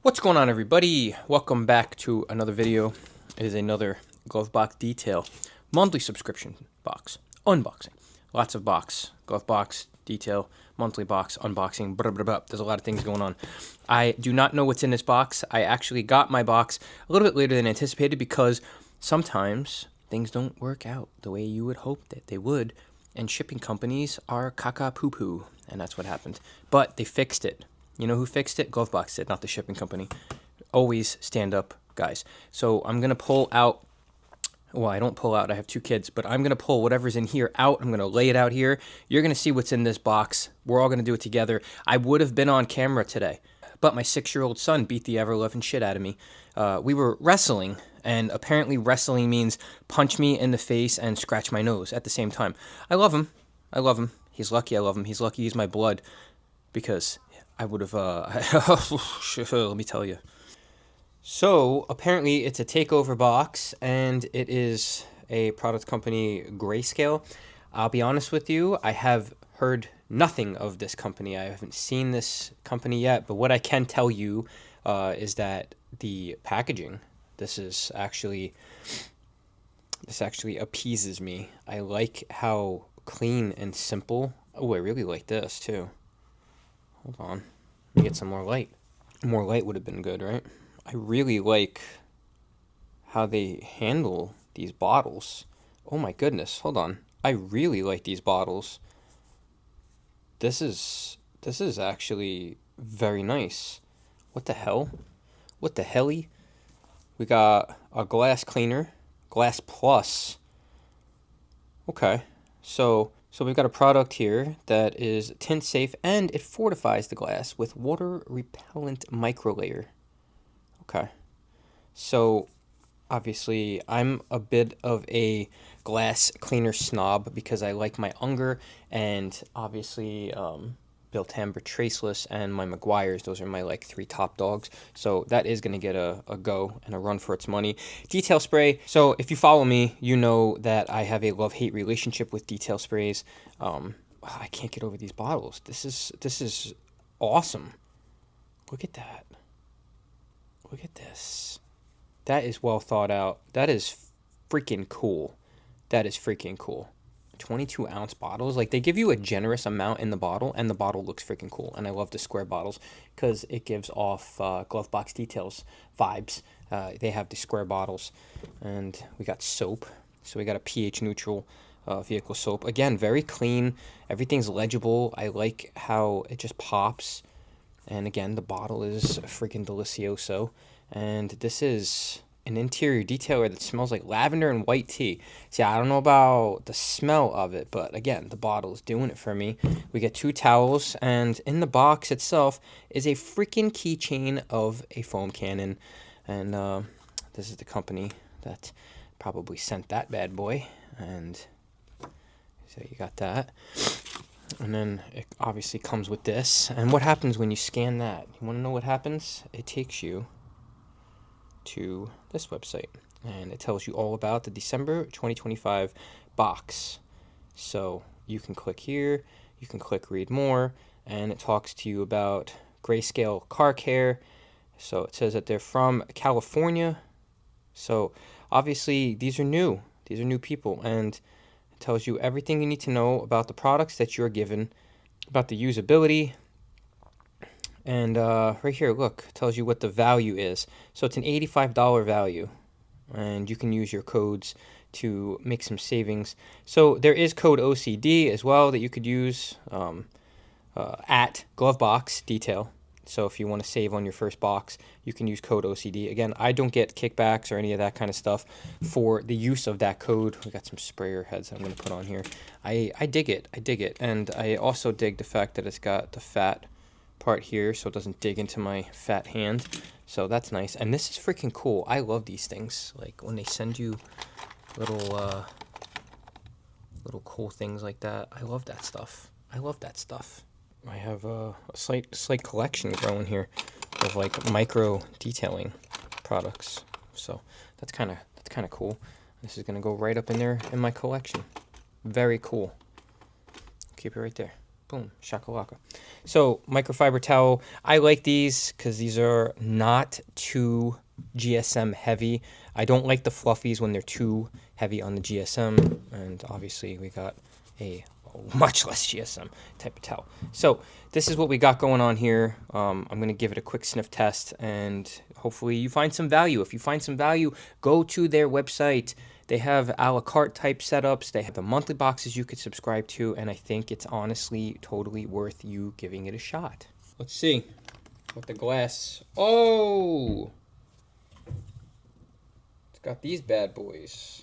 What's going on, everybody? Welcome back to another video. It is another GLOVEBOX detail monthly subscription box unboxing. Lots of box, GLOVEBOX detail, monthly box unboxing, blah, blah, blah. There's a lot of things going on. I do not know what's in this box. I actually got my box a little bit later than anticipated because sometimes things don't work out the way you would hope that they would, and shipping companies are caca poo poo, and that's what happened. But they fixed it. You know who fixed it? GLOVEBOX did, not the shipping company. Always stand up, guys. So I'm going to pull out, well, I don't pull out, I have two kids, but I'm going to pull whatever's in here out. I'm going to lay it out here. You're going to see what's in this box. We're all going to do it together. I would have been on camera today, but my 6-year-old son beat the ever-loving shit out of me. We were wrestling, and apparently wrestling means punch me in the face and scratch my nose at the same time. I love him. I love him. He's lucky I love him. He's lucky he's my blood, because I would have, let me tell you. So, apparently it's a takeover box, and it is a product company, Greyscale. I'll be honest with you, I have heard nothing of this company. I haven't seen this company yet, but what I can tell you is that the packaging, this actually appeases me. I like how clean and simple. Oh, I really like this, too. Hold on. Let me get some more light. More light would have been good, right? I really like how they handle these bottles. Oh my goodness. Hold on. I really like these bottles. This is actually very nice. What the hell? What the helly? We got a glass cleaner. Glass Plus. Okay. So we've got a product here that is tint safe, and it fortifies the glass with water repellent microlayer. Okay. So obviously I'm a bit of a glass cleaner snob because I like my Unger and obviously Biltambra Traceless and my Meguiar's. Those are my like 3 top dogs. So that is going to get a go and a run for its money. Detail spray. So if you follow me, you know that I have a love-hate relationship with detail sprays. I can't get over these bottles. This is awesome. Look at that. Look at this. That is well thought out. That is freaking cool. That is freaking cool. 22-ounce bottles. Like, they give you a generous amount in the bottle, and the bottle looks freaking cool. And I love the square bottles because it gives off GLOVEBOX details vibes. They have the square bottles. And we got soap. So we got a pH neutral vehicle soap. Again, very clean. Everything's legible. I like how it just pops. And again, the bottle is freaking delicioso. And this is an interior detailer that smells like lavender and white tea. See, I don't know about the smell of it, but again, the bottle is doing it for me. We get 2 towels, and in the box itself is a freaking keychain of a foam cannon. And this is the company that probably sent that bad boy. And so you got that. And then it obviously comes with this. And what happens when you scan that? You want to know what happens? It takes you to this website, and it tells you all about the December 2025 box. So you can click here, you can click read more, and it talks to you about Greyscale car care. So it says that they're from California. So obviously these are new people, and it tells you everything you need to know about the products that you're given, about the usability. And right here, look, it tells you what the value is. So it's an $85 value, and you can use your codes to make some savings. So there is code OCD as well that you could use at GLOVEBOX detail. So if you want to save on your first box, you can use code OCD. Again, I don't get kickbacks or any of that kind of stuff for the use of that code. We got some sprayer heads I'm going to put on here. I dig it. And I also dig the fact that it's got the fat part here so it doesn't dig into my fat hand. So that's nice. And this is freaking cool. I love these things. Like when they send you little cool things like that. I love that stuff. I have a slight collection growing here of like micro detailing products. So that's kind of cool. This is gonna go right up in there in my collection. Very cool. Keep it right there. Boom, shakalaka. So microfiber towel, I like these because these are not too GSM heavy. I don't like the fluffies when they're too heavy on the GSM, and obviously we got a much less GSM type of towel. So this is what we got going on here. I'm going to give it a quick sniff test, and hopefully you find some value. If you find some value, go to their website. They have a la carte type setups. They have the monthly boxes you could subscribe to, and I think it's honestly totally worth you giving it a shot. Let's see what the glass. Oh, it's got these bad boys.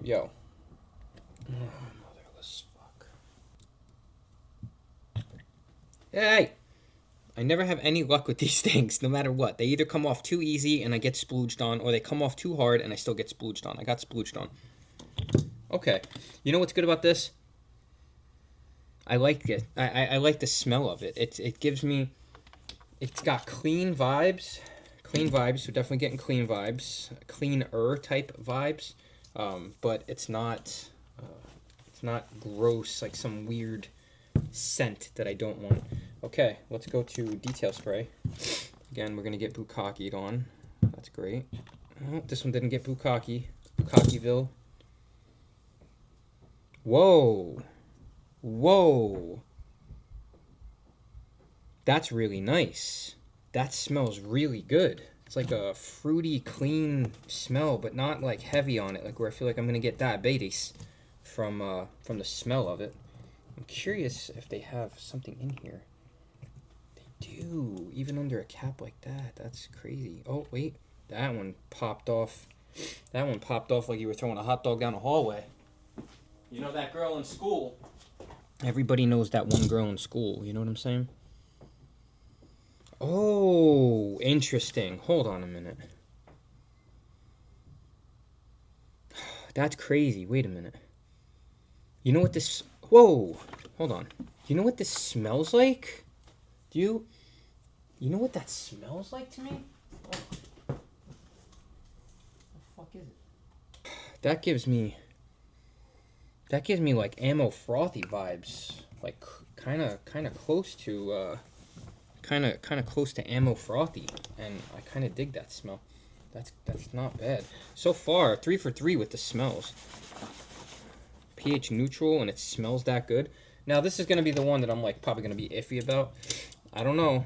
Yo. Oh, motherless fuck. Hey! I never have any luck with these things, no matter what. They either come off too easy and I get splooged on, or they come off too hard and I still get splooged on. I got splooged on. Okay. You know what's good about this? I like it. I like the smell of it. It gives me... It's got clean vibes. Clean vibes. We're definitely getting clean vibes. Cleaner type vibes. But it's not gross, like some weird scent that I don't want. Okay, let's go to detail spray. Again, we're gonna get Bukkaki'd on. That's great. Oh, this one didn't get Bukkakiville. Whoa. Whoa. That's really nice. That smells really good. It's like a fruity, clean smell, but not like heavy on it, like where I feel like I'm gonna get diabetes from the smell of it. I'm curious if they have something in here. They do, even under a cap like that. That's crazy. Oh, wait. That one popped off. That one popped off like you were throwing a hot dog down a hallway. You know that girl in school? Everybody knows that one girl in school. You know what I'm saying? Oh, interesting. Hold on a minute. That's crazy. Wait a minute. You know what this... Whoa. Hold on. You know what this smells like? Do you... You know what that smells like to me? Oh. What the fuck is it? That gives me like ammo frothy vibes. Like kind of close to kind of close to ammo frothy, and I kind of dig that smell. That's not bad. So far, 3 for 3 with the smells. pH neutral, and it smells that good. Now this is gonna be the one that I'm like probably gonna be iffy about. I don't know.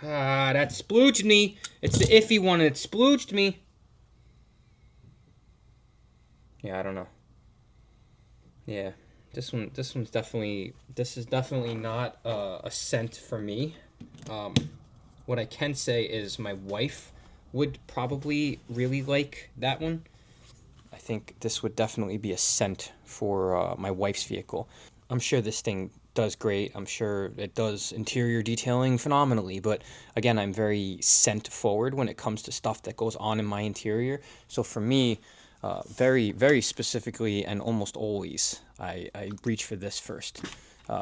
Ah, that splooged me. It's the iffy one, and it splooged me. Yeah, I don't know. Yeah, this is definitely not a scent for me. What I can say is my wife would probably really like that one. I think this would definitely be a scent for my wife's vehicle. I'm sure this thing does great. I'm sure it does interior detailing phenomenally, but again, I'm very scent forward when it comes to stuff that goes on in my interior. So for me, very, very specifically and almost always, I reach for this first.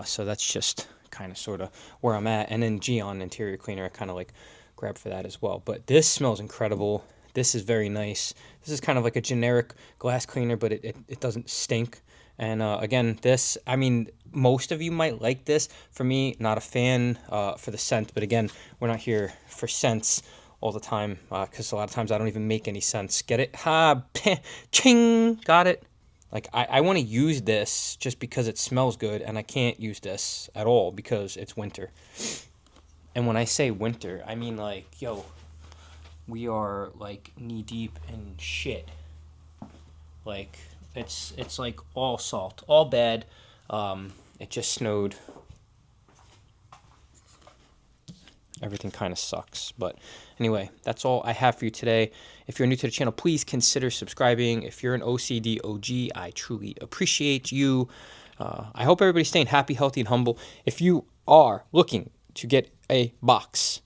So that's just kind of sort of where I'm at. And then Geon interior cleaner, I kind of like grab for that as well. But this smells incredible. This is very nice. This is kind of like a generic glass cleaner, but it doesn't stink. And again, this, I mean, most of you might like this. For me, not a fan for the scent. But again, we're not here for scents all the time because a lot of times I don't even make any sense. Get it? Ha, peh, ching, got it? Like, I want to use this just because it smells good, and I can't use this at all because it's winter. And when I say winter, I mean, like, yo, we are, like, knee-deep in shit. Like, it's like all salt, all bad. It just snowed. Everything kind of sucks. But anyway, that's all I have for you today. If you're new to the channel, please consider subscribing. If you're an OCD OG, I truly appreciate you. I hope everybody's staying happy, healthy, and humble. If you are looking to get a box,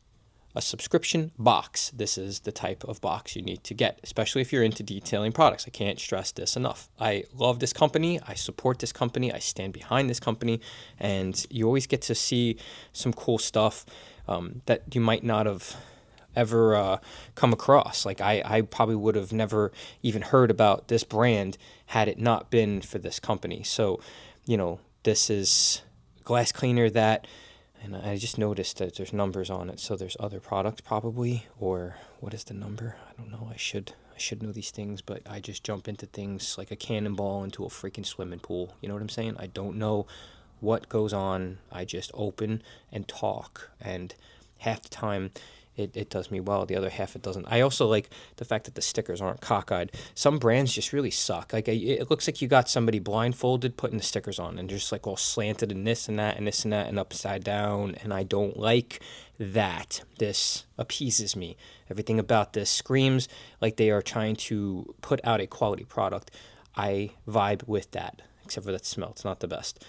a subscription box, this is the type of box you need to get, especially if you're into detailing products. I can't stress this enough. I love this company. I support this company. I stand behind this company. And you always get to see some cool stuff that you might not have ever come across. Like I probably would have never even heard about this brand had it not been for this company. So, this is glass cleaner that, and I just noticed that there's numbers on it. So there's other products probably, or what is the number? I don't know. I should know these things, but I just jump into things like a cannonball into a freaking swimming pool. You know what I'm saying? I don't know what goes on. I just open and talk, and half the time it does me well. The other half it doesn't. I also like the fact that the stickers aren't cockeyed. Some brands just really suck. Like it looks like you got somebody blindfolded putting the stickers on, and just like all slanted and this and that and this and that and upside down. And I don't like that. This appeases me. Everything about this screams like they are trying to put out a quality product. I vibe with that, except for that smell. It's not the best.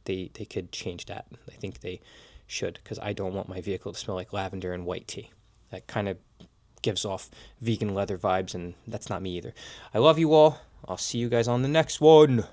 They could change that. I think they should, because I don't want my vehicle to smell like lavender and white tea. That kind of gives off vegan leather vibes, and that's not me either. I love you all. I'll see you guys on the next one.